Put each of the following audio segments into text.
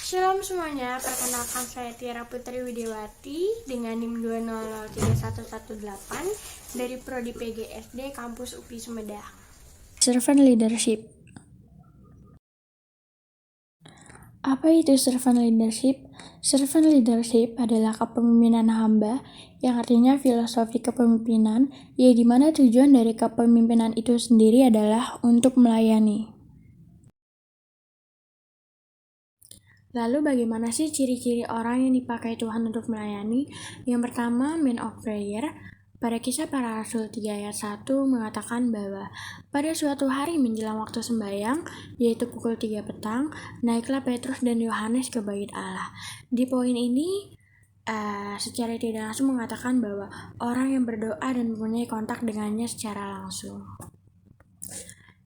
Shalom semuanya, perkenalkan saya Tiara Putri Widiawati dengan NIM 2003118 dari Prodi PGSD Kampus UPI Sumedang. Servant leadership. Apa itu servant leadership? Servant leadership adalah kepemimpinan hamba, yang artinya filosofi kepemimpinan, di mana tujuan dari kepemimpinan itu sendiri adalah untuk melayani. Lalu bagaimana sih ciri-ciri orang yang dipakai Tuhan untuk melayani? Yang pertama, man of prayer. Pada Kisah Para Rasul 3 ayat 1 mengatakan bahwa pada suatu hari menjelang waktu sembahyang, yaitu pukul 3 petang, naiklah Petrus dan Yohanes ke bait Allah. Di poin ini, secara tidak langsung mengatakan bahwa orang yang berdoa dan mempunyai kontak dengannya secara langsung.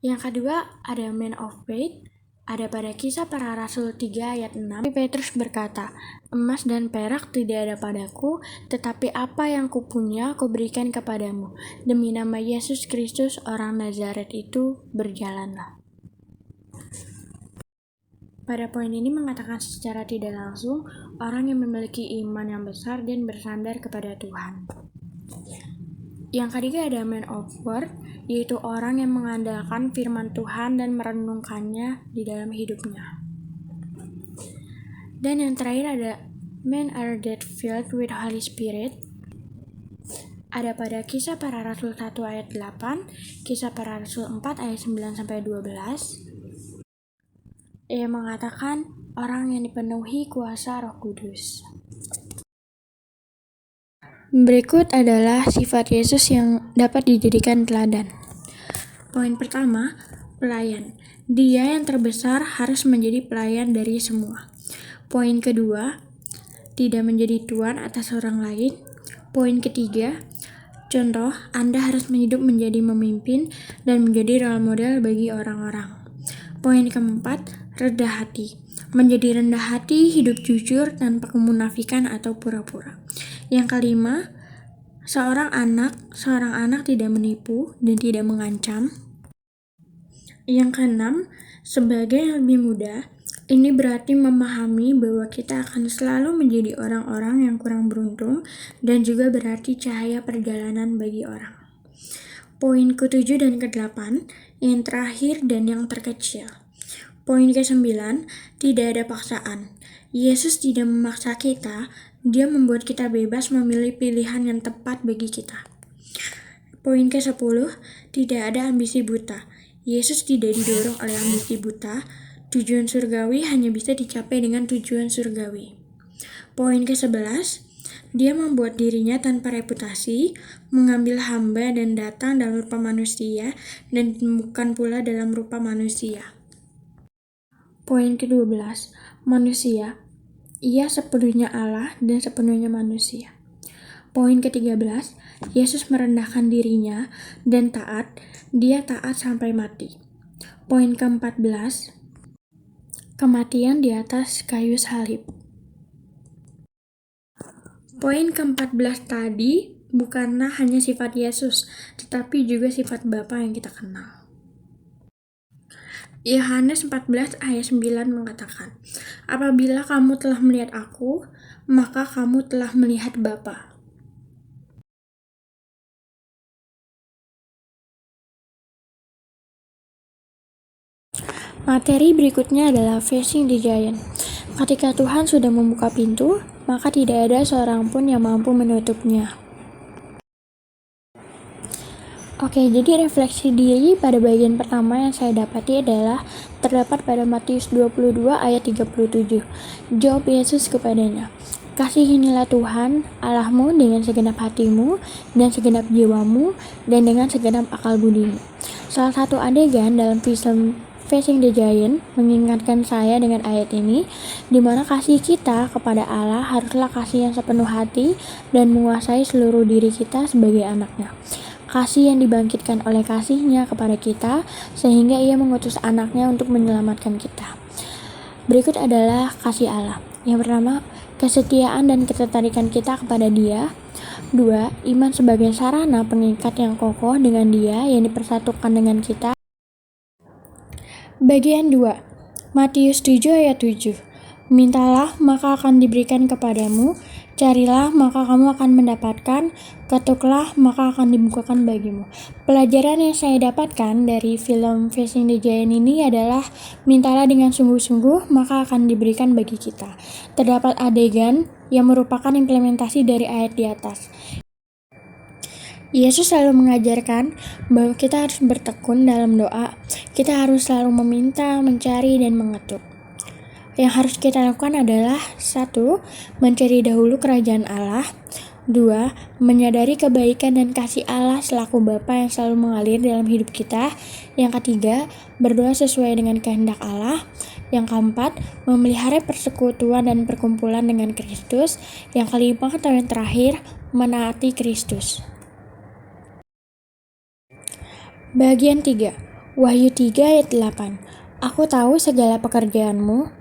Yang kedua, ada man of faith. Ada pada Kisah Para Rasul 3 ayat 6, Petrus berkata, "Emas dan perak tidak ada padaku, tetapi apa yang kupunya kuberikan kepadamu. Demi nama Yesus Kristus orang Nazaret itu, berjalanlah." Pada poin ini mengatakan secara tidak langsung, orang yang memiliki iman yang besar dan bersandar kepada Tuhan. Yang ketiga ada man of word, yaitu orang yang mengandalkan firman Tuhan dan merenungkannya di dalam hidupnya. Dan yang terakhir ada men are that filled with Holy Spirit. Ada pada Kisah Para Rasul 1 ayat 8, Kisah Para Rasul 4 ayat 9-12. Ia mengatakan orang yang dipenuhi kuasa Roh Kudus. Berikut adalah sifat Yesus yang dapat dijadikan teladan. Poin pertama, pelayan. Dia yang terbesar harus menjadi pelayan dari semua. Poin kedua, tidak menjadi tuan atas orang lain. Poin ketiga, contoh, Anda harus hidup menjadi memimpin dan menjadi role model bagi orang-orang. Poin keempat, rendah hati. Menjadi rendah hati, hidup jujur tanpa kemunafikan atau pura-pura. Yang kelima, seorang anak tidak menipu dan tidak mengancam. Yang keenam, sebagai yang lebih muda, ini berarti memahami bahwa kita akan selalu menjadi orang-orang yang kurang beruntung dan juga berarti cahaya perjalanan bagi orang. Poin ke-7 dan ke-8, yang terakhir dan yang terkecil. Poin ke-9, tidak ada paksaan. Yesus tidak memaksa kita, Dia membuat kita bebas memilih pilihan yang tepat bagi kita. Poin ke-10, tidak ada ambisi buta. Yesus tidak didorong oleh ambisi buta. Tujuan surgawi hanya bisa dicapai dengan tujuan surgawi. Poin ke-11, Dia membuat dirinya tanpa reputasi, mengambil hamba dan datang dalam rupa manusia, dan bukan pula dalam rupa manusia. Poin ke-12, manusia. Ia sepenuhnya Allah dan sepenuhnya manusia. Poin ke-13, Yesus merendahkan dirinya dan taat. Dia taat sampai mati. Poin ke-14, kematian di atas kayu salib. Poin ke-14 tadi bukanlah hanya sifat Yesus, tetapi juga sifat Bapa yang kita kenal. Yohanes 14 ayat 9 mengatakan, "Apabila kamu telah melihat aku, maka kamu telah melihat Bapa." Materi berikutnya adalah facing the giant. Ketika Tuhan sudah membuka pintu, maka tidak ada seorang pun yang mampu menutupnya. Oke, jadi refleksi diri pada bagian pertama yang saya dapati adalah terdapat pada Matius 22 ayat 37. Jawab Yesus kepadanya, "Kasihinilah Tuhan Allahmu dengan segenap hatimu dan segenap jiwamu dan dengan segenap akal budimu." Salah satu adegan dalam film Facing the Giant mengingatkan saya dengan ayat ini, di mana kasih kita kepada Allah haruslah kasih yang sepenuh hati dan menguasai seluruh diri kita sebagai anaknya. Kasih yang dibangkitkan oleh kasih-Nya kepada kita, sehingga Ia mengutus anaknya untuk menyelamatkan kita. Berikut adalah kasih Allah. Yang pertama, kesetiaan dan ketertarikan kita kepada Dia. 2. Iman sebagai sarana pengikat yang kokoh dengan Dia yang dipersatukan dengan kita. Bagian 2, Matius 7 ayat 7. Mintalah, maka akan diberikan kepadamu. Carilah, maka kamu akan mendapatkan. Ketuklah, maka akan dibukakan bagimu. Pelajaran yang saya dapatkan dari film Facing the Giant ini adalah mintalah dengan sungguh-sungguh, maka akan diberikan bagi kita. Terdapat adegan yang merupakan implementasi dari ayat di atas. Yesus selalu mengajarkan bahwa kita harus bertekun dalam doa. Kita harus selalu meminta, mencari, dan mengetuk. Yang harus kita lakukan adalah 1. Mencari dahulu kerajaan Allah. 2. Menyadari kebaikan dan kasih Allah selaku Bapa yang selalu mengalir dalam hidup kita. Yang ketiga, berdoa sesuai dengan kehendak Allah. Yang keempat, memelihara persekutuan dan perkumpulan dengan Kristus. Yang kelima atau yang terakhir, menaati Kristus. Bagian 3. Wahyu 3 ayat 8. Aku tahu segala pekerjaanmu.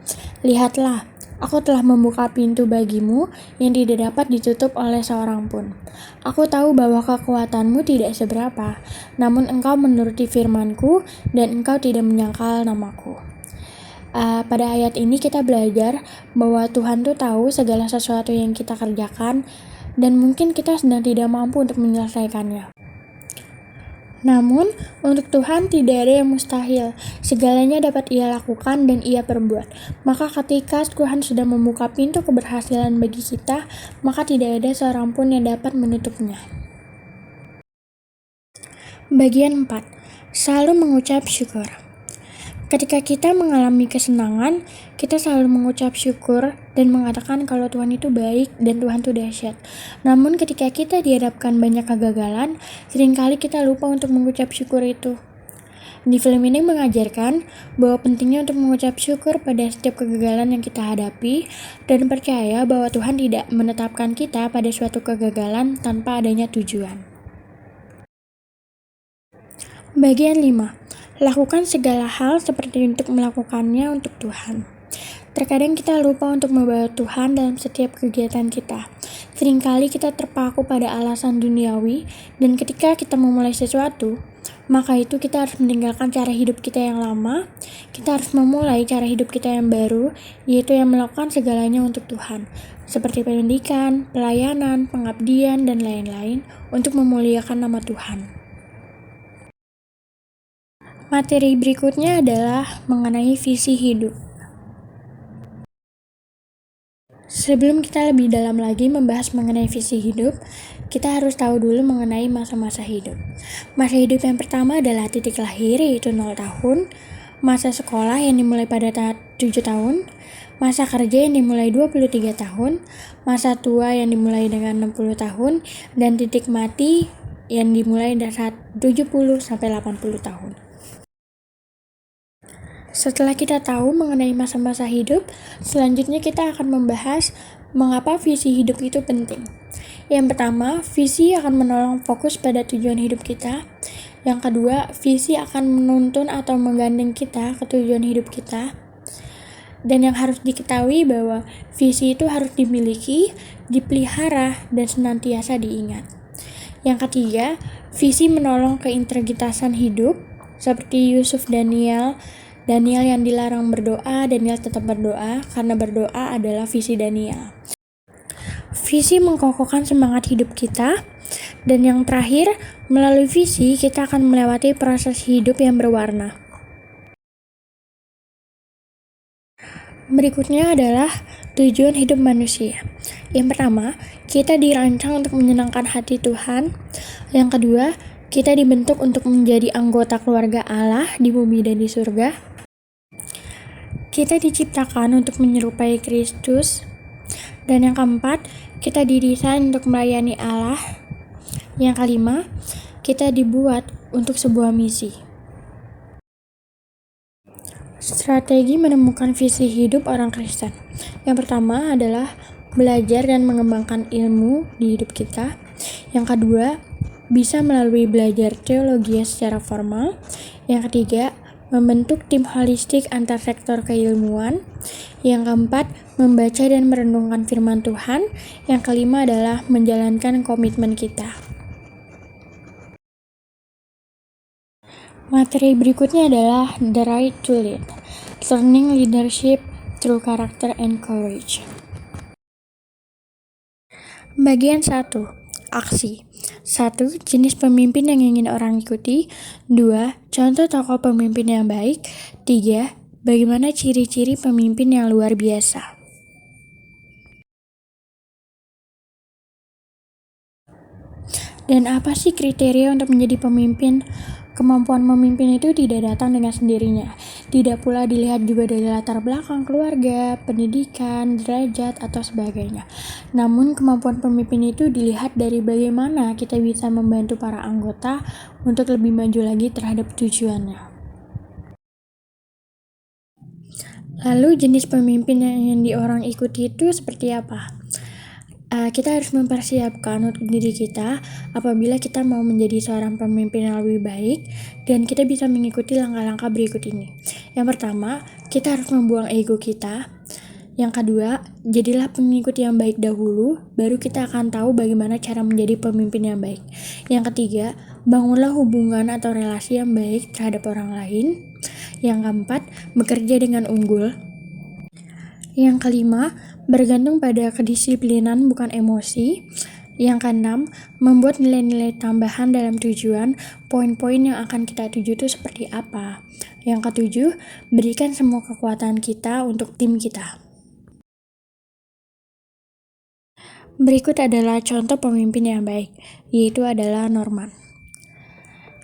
Lihatlah, aku telah membuka pintu bagimu yang tidak dapat ditutup oleh seorang pun. Aku tahu bahwa kekuatanmu tidak seberapa, namun engkau menuruti firmanku dan engkau tidak menyangkal namaku. Pada ayat ini kita belajar bahwa Tuhan tuh tahu segala sesuatu yang kita kerjakan dan mungkin kita sedang tidak mampu untuk menyelesaikannya. Namun, untuk Tuhan tidak ada yang mustahil. Segalanya dapat Ia lakukan dan Ia perbuat. Maka ketika Tuhan sudah membuka pintu keberhasilan bagi kita, maka tidak ada seorang pun yang dapat menutupnya. Bagian 4. Selalu mengucap syukur. Ketika kita mengalami kesenangan, kita selalu mengucap syukur dan mengatakan kalau Tuhan itu baik dan Tuhan itu dahsyat. Namun ketika kita dihadapkan banyak kegagalan, seringkali kita lupa untuk mengucap syukur itu. Di film ini mengajarkan bahwa pentingnya untuk mengucap syukur pada setiap kegagalan yang kita hadapi dan percaya bahwa Tuhan tidak menetapkan kita pada suatu kegagalan tanpa adanya tujuan. Bagian 5. Lakukan segala hal seperti untuk melakukannya untuk Tuhan. Terkadang kita lupa untuk membawa Tuhan dalam setiap kegiatan kita. Seringkali kita terpaku pada alasan duniawi, dan ketika kita memulai sesuatu, maka itu kita harus meninggalkan cara hidup kita yang lama. Kita harus memulai cara hidup kita yang baru, yaitu yang melakukan segalanya untuk Tuhan, seperti pendidikan, pelayanan, pengabdian, dan lain-lain, untuk memuliakan nama Tuhan. Materi berikutnya adalah mengenai visi hidup. Sebelum kita lebih dalam lagi membahas mengenai visi hidup, kita harus tahu dulu mengenai masa-masa hidup. Masa hidup yang pertama adalah titik lahir, yaitu 0 tahun, masa sekolah yang dimulai pada 7 tahun, masa kerja yang dimulai 23 tahun, masa tua yang dimulai dengan 60 tahun, dan titik mati yang dimulai dari saat 70 sampai 80 tahun. Setelah kita tahu mengenai masa-masa hidup, selanjutnya kita akan membahas mengapa visi hidup itu penting. Yang pertama, visi akan menolong fokus pada tujuan hidup kita. Yang kedua, visi akan menuntun atau menggandeng kita ke tujuan hidup kita. Dan yang harus diketahui bahwa visi itu harus dimiliki, dipelihara, dan senantiasa diingat. Yang ketiga, visi menolong keintegritasan hidup, seperti Yusuf Daniel yang dilarang berdoa, Daniel tetap berdoa karena berdoa adalah visi Daniel. Visi mengkokohkan semangat hidup kita. Dan yang terakhir, melalui visi kita akan melewati proses hidup yang berwarna. Berikutnya adalah tujuan hidup manusia. Yang pertama, kita dirancang untuk menyenangkan hati Tuhan. Yang kedua, kita dibentuk untuk menjadi anggota keluarga Allah di bumi dan di surga. Kita diciptakan untuk menyerupai Kristus. Dan yang keempat, kita didesain untuk melayani Allah. Yang kelima, kita dibuat untuk sebuah misi. Strategi menemukan visi hidup orang Kristen. Yang pertama adalah belajar dan mengembangkan ilmu di hidup kita. Yang kedua, bisa melalui belajar teologi secara formal. Yang ketiga, membentuk tim holistik antar sektor keilmuan. Yang keempat, membaca dan merenungkan firman Tuhan. Yang kelima adalah menjalankan komitmen kita. Materi berikutnya adalah The Right to Lead, Learning Leadership True Character and Courage. Bagian 1. Aksi. 1. Jenis pemimpin yang ingin orang ikuti. 2. Contoh tokoh pemimpin yang baik. 3. Bagaimana ciri-ciri pemimpin yang luar biasa. Dan apa sih kriteria untuk menjadi pemimpin? Kemampuan memimpin itu tidak datang dengan sendirinya. Tidak pula dilihat juga dari latar belakang keluarga, pendidikan, derajat, atau sebagainya. Namun kemampuan pemimpin itu dilihat dari bagaimana kita bisa membantu para anggota untuk lebih maju lagi terhadap tujuannya. Lalu jenis pemimpin yang orang ikuti itu seperti apa? Kita harus mempersiapkan untuk diri kita apabila kita mau menjadi seorang pemimpin yang lebih baik, dan kita bisa mengikuti langkah-langkah berikut ini. Yang pertama, kita harus membuang ego kita. Yang kedua, jadilah pengikut yang baik dahulu, baru kita akan tahu bagaimana cara menjadi pemimpin yang baik. Yang ketiga, bangunlah hubungan atau relasi yang baik terhadap orang lain. Yang keempat, bekerja dengan unggul. Yang kelima, bergantung pada kedisiplinan bukan emosi. Yang keenam, membuat nilai-nilai tambahan dalam tujuan. Poin-poin yang akan kita tuju itu seperti apa. Yang ketujuh, berikan semua kekuatan kita untuk tim kita. Berikut adalah contoh pemimpin yang baik, yaitu adalah Norman.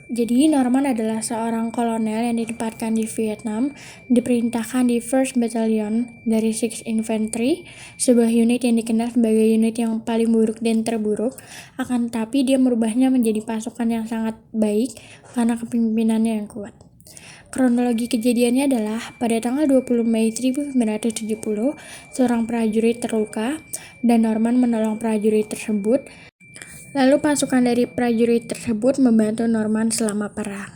Jadi Norman adalah seorang kolonel yang ditempatkan di Vietnam, diperintahkan di 1st Battalion dari 6th Infantry, sebuah unit yang dikenal sebagai unit yang paling buruk dan terburuk, akan tetapi dia merubahnya menjadi pasukan yang sangat baik karena kepemimpinannya yang kuat. Kronologi kejadiannya adalah pada tanggal 20 Mei 1970, seorang prajurit terluka dan Norman menolong prajurit tersebut. Lalu pasukan dari prajurit tersebut membantu Norman selama perang.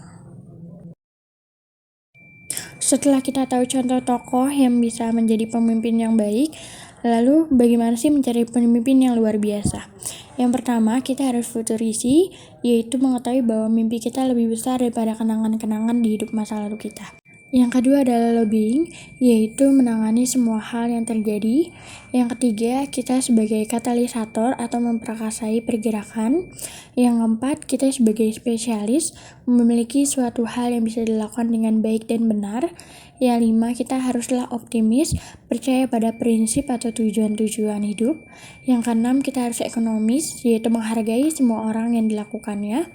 Setelah kita tahu contoh tokoh yang bisa menjadi pemimpin yang baik, lalu bagaimana sih mencari pemimpin yang luar biasa? Yang pertama, kita harus futurisi, yaitu mengetahui bahwa mimpi kita lebih besar daripada kenangan-kenangan di hidup masa lalu kita. Yang kedua adalah lobbying, yaitu menangani semua hal yang terjadi. Yang ketiga, kita sebagai katalisator atau memperkasai pergerakan. Yang keempat, kita sebagai spesialis memiliki suatu hal yang bisa dilakukan dengan baik dan benar. Yang lima, kita haruslah optimis, percaya pada prinsip atau tujuan-tujuan hidup. Yang keenam, kita harus ekonomis, yaitu menghargai semua orang yang dilakukannya.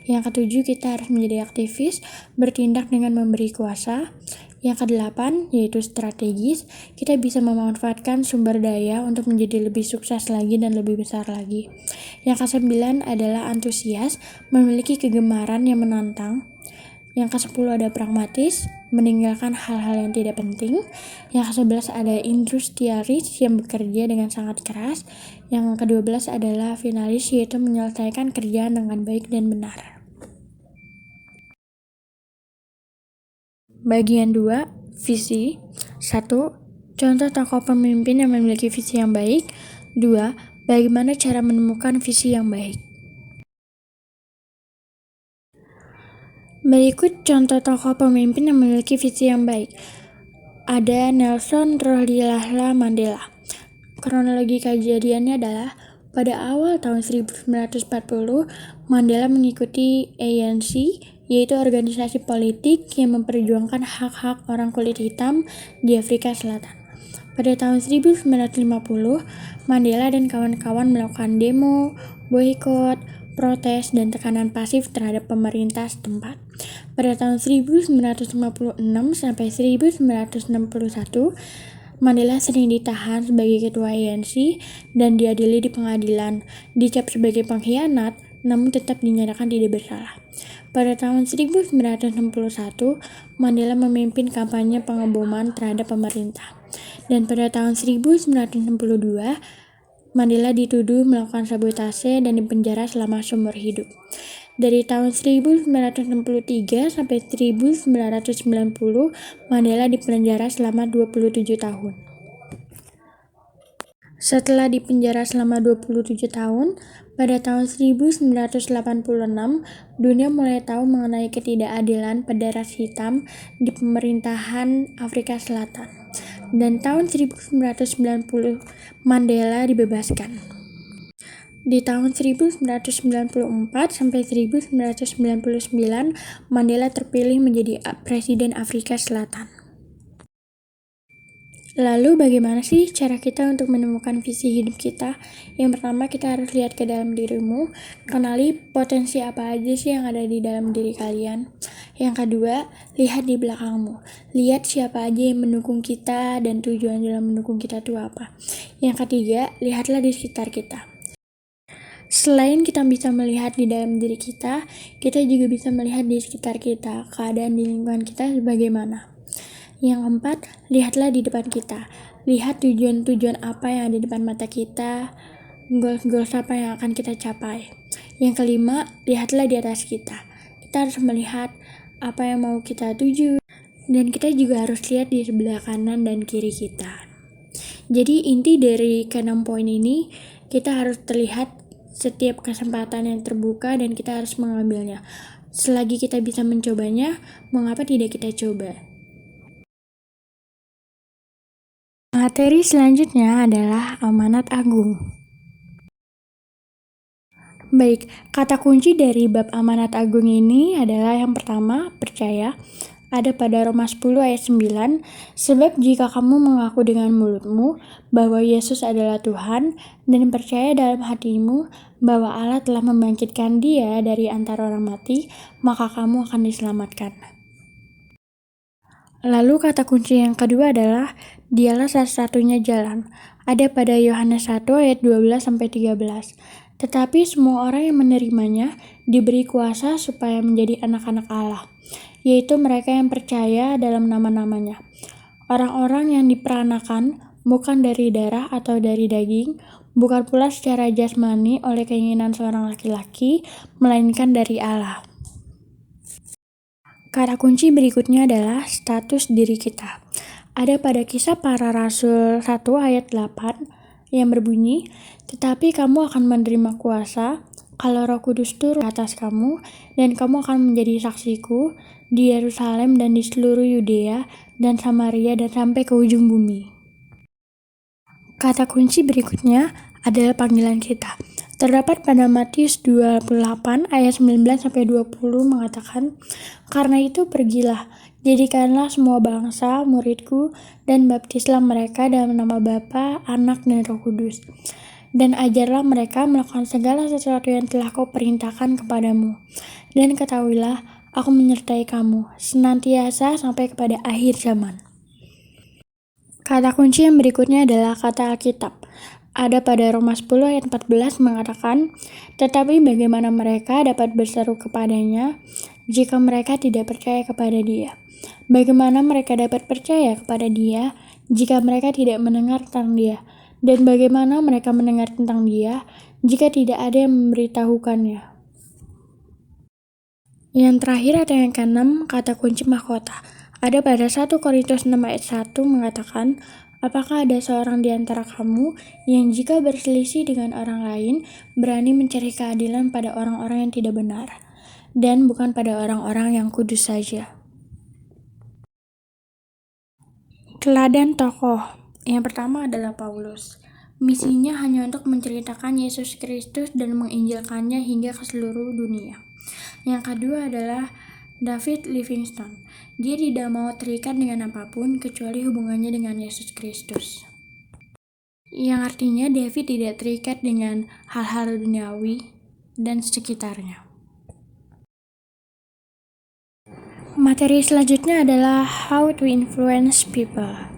Yang ketujuh, kita harus menjadi aktivis, bertindak dengan memberi kuasa. Yang kedelapan, yaitu strategis, kita bisa memanfaatkan sumber daya untuk menjadi lebih sukses lagi dan lebih besar lagi. Yang kesembilan adalah antusias, memiliki kegemaran yang menantang. Yang ke-10 ada pragmatis, meninggalkan hal-hal yang tidak penting. Yang ke-11 ada industrialis, yang bekerja dengan sangat keras. Yang ke-12 adalah finalis, yaitu menyelesaikan kerjaan dengan baik dan benar. Bagian 2, visi. 1. Contoh tokoh pemimpin yang memiliki visi yang baik. 2. Bagaimana cara menemukan visi yang baik. Berikut contoh tokoh pemimpin yang memiliki visi yang baik. Ada Nelson Rolihlahla Mandela. Kronologi kejadiannya adalah pada awal tahun 1940, Mandela mengikuti ANC, yaitu organisasi politik yang memperjuangkan hak-hak orang kulit hitam di Afrika Selatan. Pada tahun 1950, Mandela dan kawan-kawan melakukan demo, boikot, protes, dan tekanan pasif terhadap pemerintah setempat. Pada tahun 1956 sampai 1961, Mandela sering ditahan sebagai ketua ANC dan diadili di pengadilan, dicap sebagai pengkhianat, namun tetap dinyatakan tidak bersalah. Pada tahun 1961, Mandela memimpin kampanye pengeboman terhadap pemerintah. Dan pada tahun 1962, Mandela dituduh melakukan sabotase dan dipenjara selama seumur hidup. Dari tahun 1963 sampai 1990, Mandela dipenjara selama 27 tahun. Setelah dipenjara selama 27 tahun, pada tahun 1986, dunia mulai tahu mengenai ketidakadilan pada ras hitam di pemerintahan Afrika Selatan. dan tahun 1990 Mandela dibebaskan. Di tahun 1994 sampai 1999, Mandela terpilih menjadi Presiden Afrika Selatan. Lalu bagaimana sih cara kita untuk menemukan visi hidup kita? Yang pertama, kita harus lihat ke dalam dirimu, kenali potensi apa aja sih yang ada di dalam diri kalian. Yang kedua, lihat di belakangmu, lihat siapa aja yang mendukung kita dan tujuan dalam mendukung kita itu apa. Yang ketiga, lihatlah di sekitar kita. Selain kita bisa melihat di dalam diri kita juga bisa melihat di sekitar kita, keadaan di lingkungan kita bagaimana. Yang keempat, lihatlah di depan kita. Lihat tujuan-tujuan apa yang ada di depan mata kita, goals apa yang akan kita capai. Yang kelima, lihatlah di atas kita. Kita harus melihat apa yang mau kita tuju, dan kita juga harus lihat di sebelah kanan dan kiri kita. Jadi inti dari ke-6 poin ini, kita harus terlihat setiap kesempatan yang terbuka dan kita harus mengambilnya. Selagi kita bisa mencobanya, mengapa tidak kita coba? Materi selanjutnya adalah amanat agung. Baik, kata kunci dari bab amanat agung ini adalah yang pertama, percaya. Ada pada Roma 10 ayat 9, sebab jika kamu mengaku dengan mulutmu bahwa Yesus adalah Tuhan dan percaya dalam hatimu bahwa Allah telah membangkitkan Dia dari antara orang mati, maka kamu akan diselamatkan. Lalu kata kunci yang kedua adalah Dialah satu-satunya jalan. Ada pada Yohanes 1 ayat 12-13. Tetapi semua orang yang menerimanya diberi kuasa supaya menjadi anak-anak Allah, yaitu mereka yang percaya dalam nama-namanya. Orang-orang yang diperanakan bukan dari darah atau dari daging, bukan pula secara jasmani oleh keinginan seorang laki-laki, melainkan dari Allah. Kata kunci berikutnya adalah status diri kita. Ada pada Kisah Para Rasul 1 ayat 8 yang berbunyi, tetapi kamu akan menerima kuasa kalau Roh Kudus turun ke atas kamu, dan kamu akan menjadi saksiku di Yerusalem dan di seluruh Yudea dan Samaria dan sampai ke ujung bumi. Kata kunci berikutnya adalah panggilan kita. Terdapat pada Matius 28 ayat 19-20 mengatakan, karena itu pergilah, jadikanlah semua bangsa muridku dan baptislah mereka dalam nama Bapa, Anak, dan Roh Kudus. Dan ajarlah mereka melakukan segala sesuatu yang telah kau perintahkan kepadamu. Dan ketahuilah, aku menyertai kamu senantiasa sampai kepada akhir zaman. Kata kunci yang berikutnya adalah kata Alkitab. Ada pada Roma 10 ayat 14 mengatakan, tetapi bagaimana mereka dapat berseru kepadanya jika mereka tidak percaya kepada Dia? Bagaimana mereka dapat percaya kepada Dia jika mereka tidak mendengar tentang Dia? Dan bagaimana mereka mendengar tentang Dia jika tidak ada yang memberitahukannya? Yang terakhir ada yang ke-6, kata kunci mahkota. Ada pada 1 Korintus 6 ayat 1 mengatakan, apakah ada seorang di antara kamu yang jika berselisih dengan orang lain berani mencari keadilan pada orang-orang yang tidak benar, dan bukan pada orang-orang yang kudus saja? Teladan tokoh. Yang pertama adalah Paulus. Misinya hanya untuk menceritakan Yesus Kristus dan menginjilkannya hingga ke seluruh dunia. Yang kedua adalah David Livingstone. Dia tidak mau terikat dengan apapun kecuali hubungannya dengan Yesus Kristus. Yang artinya David tidak terikat dengan hal-hal duniawi dan sekitarnya. Materi selanjutnya adalah How to Influence People.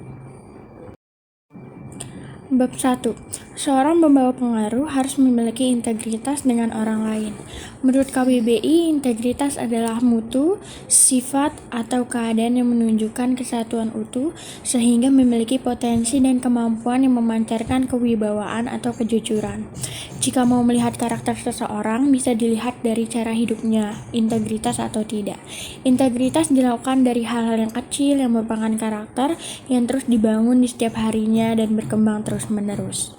Bab 1. Seorang pembawa pengaruh harus memiliki integritas dengan orang lain. Menurut KBBI, integritas adalah mutu, sifat, atau keadaan yang menunjukkan kesatuan utuh sehingga memiliki potensi dan kemampuan yang memancarkan kewibawaan atau kejujuran. Jika mau melihat karakter seseorang, bisa dilihat dari cara hidupnya, integritas atau tidak. Integritas dilakukan dari hal-hal yang kecil yang merupakan karakter yang terus dibangun di setiap harinya dan berkembang terus-menerus.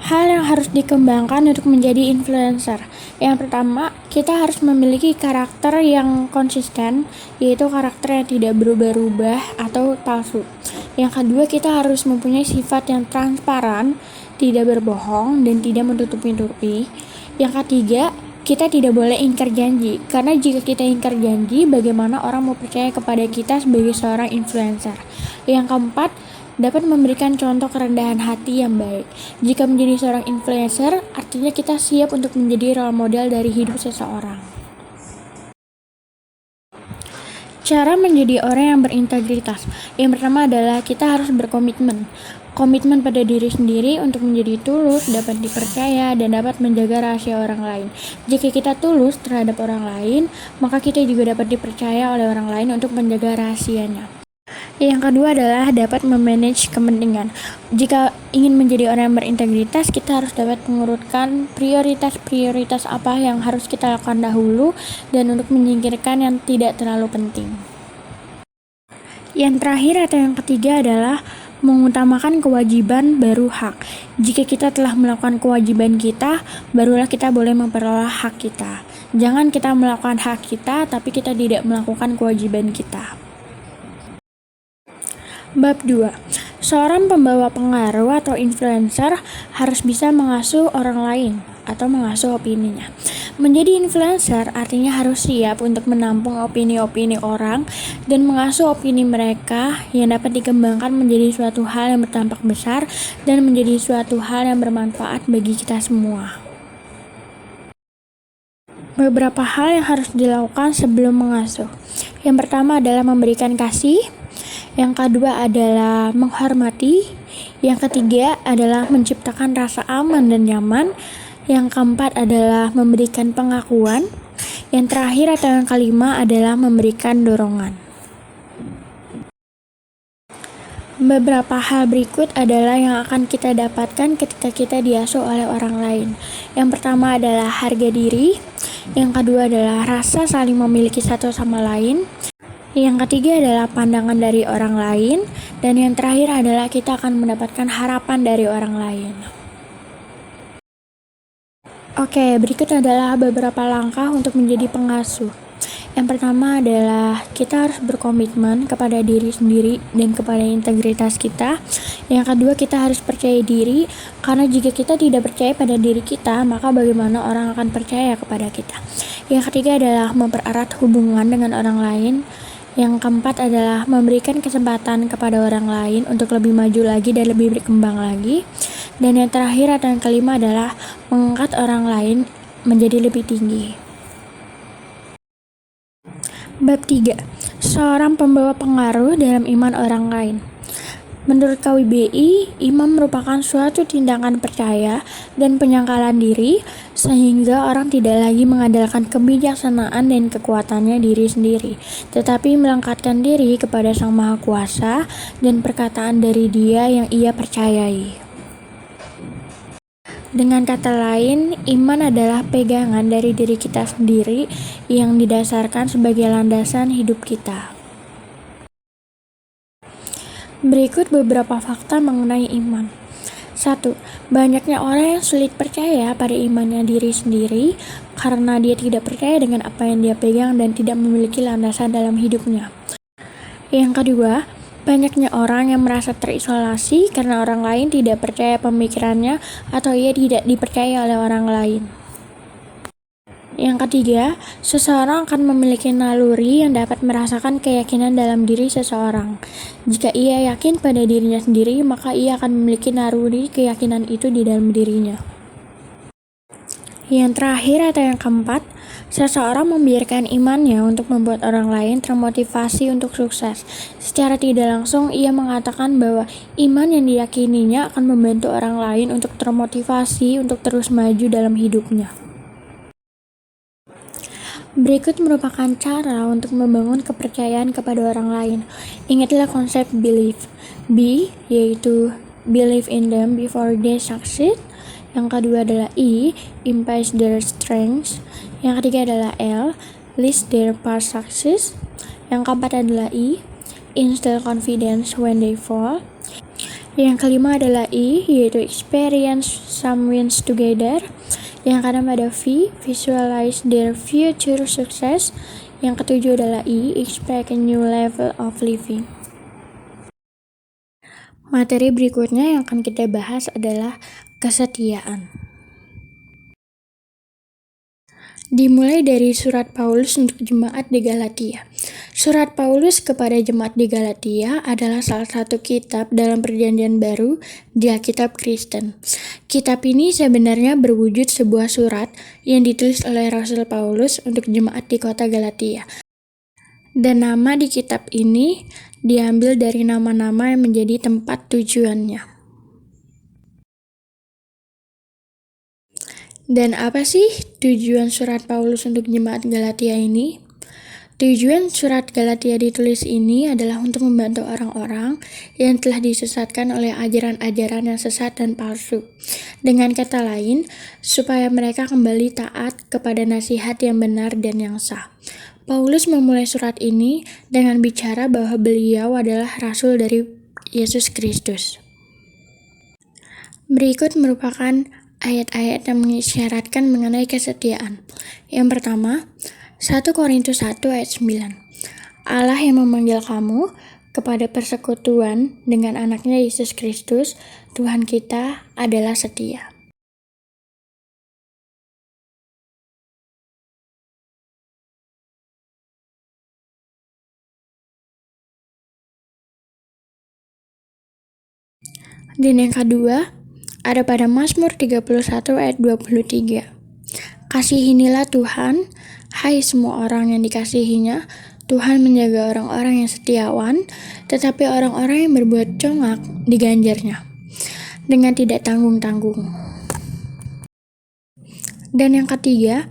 Hal yang harus dikembangkan untuk menjadi influencer. Yang pertama, kita harus memiliki karakter yang konsisten, yaitu karakter yang tidak berubah-ubah atau palsu. Yang kedua, kita harus mempunyai sifat yang transparan, tidak berbohong, dan tidak menutup-nutupi. Yang ketiga, kita tidak boleh ingkar janji, karena jika kita ingkar janji, bagaimana orang mau percaya kepada kita sebagai seorang influencer. Yang keempat, dapat memberikan contoh kerendahan hati yang baik. Jika menjadi seorang influencer, artinya kita siap untuk menjadi role model dari hidup seseorang. Cara menjadi orang yang berintegritas. Yang pertama adalah kita harus berkomitmen. Komitmen pada diri sendiri untuk menjadi tulus, dapat dipercaya, dan dapat menjaga rahasia orang lain. Jika kita tulus terhadap orang lain, maka kita juga dapat dipercaya oleh orang lain untuk menjaga rahasianya. Yang kedua adalah dapat memanage kepentingan. Jika ingin menjadi orang yang berintegritas, kita harus dapat mengurutkan prioritas apa yang harus kita lakukan dahulu dan untuk menyingkirkan yang tidak terlalu penting. Yang terakhir atau yang ketiga adalah mengutamakan kewajiban baru hak. Jika kita telah melakukan kewajiban kita, barulah kita boleh memperoleh hak kita. Jangan kita melakukan hak kita, tapi kita tidak melakukan kewajiban kita. Bab 2. Seorang pembawa pengaruh atau influencer harus bisa mengasuh orang lain atau mengasuh opininya. Menjadi influencer artinya harus siap untuk menampung opini-opini orang dan mengasuh opini mereka yang dapat dikembangkan menjadi suatu hal yang berdampak besar dan menjadi suatu hal yang bermanfaat bagi kita semua. Beberapa hal yang harus dilakukan sebelum mengasuh. Yang pertama adalah memberikan kasih. Yang kedua adalah menghormati. Yang ketiga adalah menciptakan rasa aman dan nyaman. Yang keempat adalah memberikan pengakuan. Yang terakhir atau yang kelima adalah memberikan dorongan. Beberapa hal berikut adalah yang akan kita dapatkan ketika kita diasuh oleh orang lain. Yang pertama adalah harga diri. Yang kedua adalah rasa saling memiliki satu sama lain. Yang ketiga adalah pandangan dari orang lain, dan yang terakhir adalah kita akan mendapatkan harapan dari orang lain. Oke, berikut adalah beberapa langkah untuk menjadi pengasuh. Yang pertama adalah kita harus berkomitmen kepada diri sendiri dan kepada integritas kita. Yang kedua, kita harus percaya diri, karena jika kita tidak percaya pada diri kita, maka bagaimana orang akan percaya kepada kita. Yang ketiga adalah mempererat hubungan dengan orang lain. Yang keempat adalah memberikan kesempatan kepada orang lain untuk lebih maju lagi dan lebih berkembang lagi. Dan yang terakhir atau yang kelima adalah mengangkat orang lain menjadi lebih tinggi. Bab 3. Seorang pembawa pengaruh dalam iman orang lain. Menurut KWBI, iman merupakan suatu tindakan percaya dan penyangkalan diri sehingga orang tidak lagi mengandalkan kebijaksanaan dan kekuatannya diri sendiri, tetapi melengkapkan diri kepada Sang Maha Kuasa dan perkataan dari Dia yang ia percayai. Dengan kata lain, iman adalah pegangan dari diri kita sendiri yang didasarkan sebagai landasan hidup kita. Berikut beberapa fakta mengenai iman. 1. Banyaknya orang yang sulit percaya pada imannya diri sendiri karena dia tidak percaya dengan apa yang dia pegang dan tidak memiliki landasan dalam hidupnya. Yang kedua, banyaknya orang yang merasa terisolasi karena orang lain tidak percaya pemikirannya atau ia tidak dipercaya oleh orang lain. Yang ketiga, seseorang akan memiliki naluri yang dapat merasakan keyakinan dalam diri seseorang. Jika ia yakin pada dirinya sendiri, maka ia akan memiliki naluri keyakinan itu di dalam dirinya. Yang terakhir atau yang keempat, seseorang membiarkan imannya untuk membuat orang lain termotivasi untuk sukses. Secara tidak langsung, ia mengatakan bahwa iman yang diyakininya akan membantu orang lain untuk termotivasi untuk terus maju dalam hidupnya. Berikut merupakan cara untuk membangun kepercayaan kepada orang lain. Ingatlah konsep belief. B, yaitu believe in them before they succeed. Yang kedua adalah E, emphasize their strengths. Yang ketiga adalah L, list their past success. Yang keempat adalah E, instill confidence when they fall. Yang kelima adalah E, yaitu experience some wins together. Yang keenam ada V, visualize their future success. Yang ketujuh adalah E, expect a new level of living. Materi berikutnya yang akan kita bahas adalah kesetiaan. Dimulai dari surat Paulus untuk jemaat di Galatia. Surat Paulus kepada jemaat di Galatia adalah salah satu kitab dalam Perjanjian Baru di Alkitab Kristen. Kitab ini sebenarnya berwujud sebuah surat yang ditulis oleh Rasul Paulus untuk jemaat di kota Galatia. Dan nama di kitab ini diambil dari nama-nama yang menjadi tempat tujuannya. Dan apa sih tujuan surat Paulus untuk jemaat Galatia ini? Tujuan surat Galatia ditulis ini adalah untuk membantu orang-orang yang telah disesatkan oleh ajaran-ajaran yang sesat dan palsu. Dengan kata lain, supaya mereka kembali taat kepada nasihat yang benar dan yang sah. Paulus memulai surat ini dengan bicara bahwa beliau adalah rasul dari Yesus Kristus. Berikut merupakan ayat-ayat yang mengisyaratkan mengenai kesetiaan. Yang pertama, 1 Korintus 1 ayat 9. Allah yang memanggil kamu kepada persekutuan dengan anaknya Yesus Kristus, Tuhan kita adalah setia. Dan yang kedua, ada pada Mazmur 31 ayat 23. Kasihinilah Tuhan, hai semua orang yang dikasihinya. Tuhan menjaga orang-orang yang setiawan, tetapi orang-orang yang berbuat congak diganjarnya dengan tidak tanggung-tanggung. Dan yang ketiga,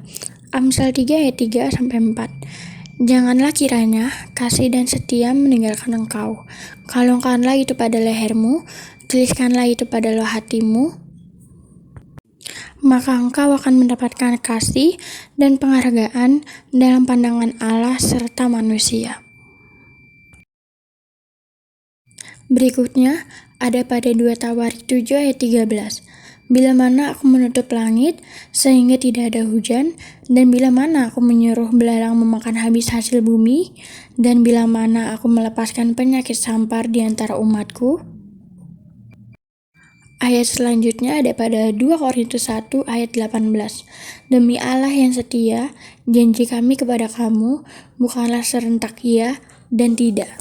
Amsal 3 ayat 3-4. Janganlah kiranya kasih dan setia meninggalkan engkau. Kalungkanlah itu pada lehermu, tuliskanlah itu pada loh hatimu, maka engkau akan mendapatkan kasih dan penghargaan dalam pandangan Allah serta manusia. Berikutnya ada pada 2 Tawarik 7 ayat 13. Bila mana aku menutup langit sehingga tidak ada hujan, dan bila mana aku menyuruh belalang memakan habis hasil bumi, dan bila mana aku melepaskan penyakit sampar di antara umatku. Ayat selanjutnya ada pada 2 Korintus 1 ayat 18. Demi Allah yang setia, janji kami kepada kamu bukanlah serentak iya dan tidak.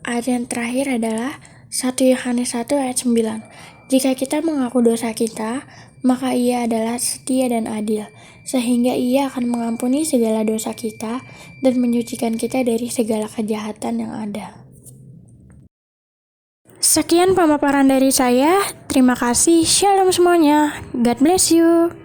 Ayat yang terakhir adalah 1 Yohanes 1 ayat 9. Jika kita mengaku dosa kita, maka Ia adalah setia dan adil, sehingga Ia akan mengampuni segala dosa kita dan menyucikan kita dari segala kejahatan yang ada. Sekian pemaparan dari saya. Terima kasih. Shalom semuanya. God bless you.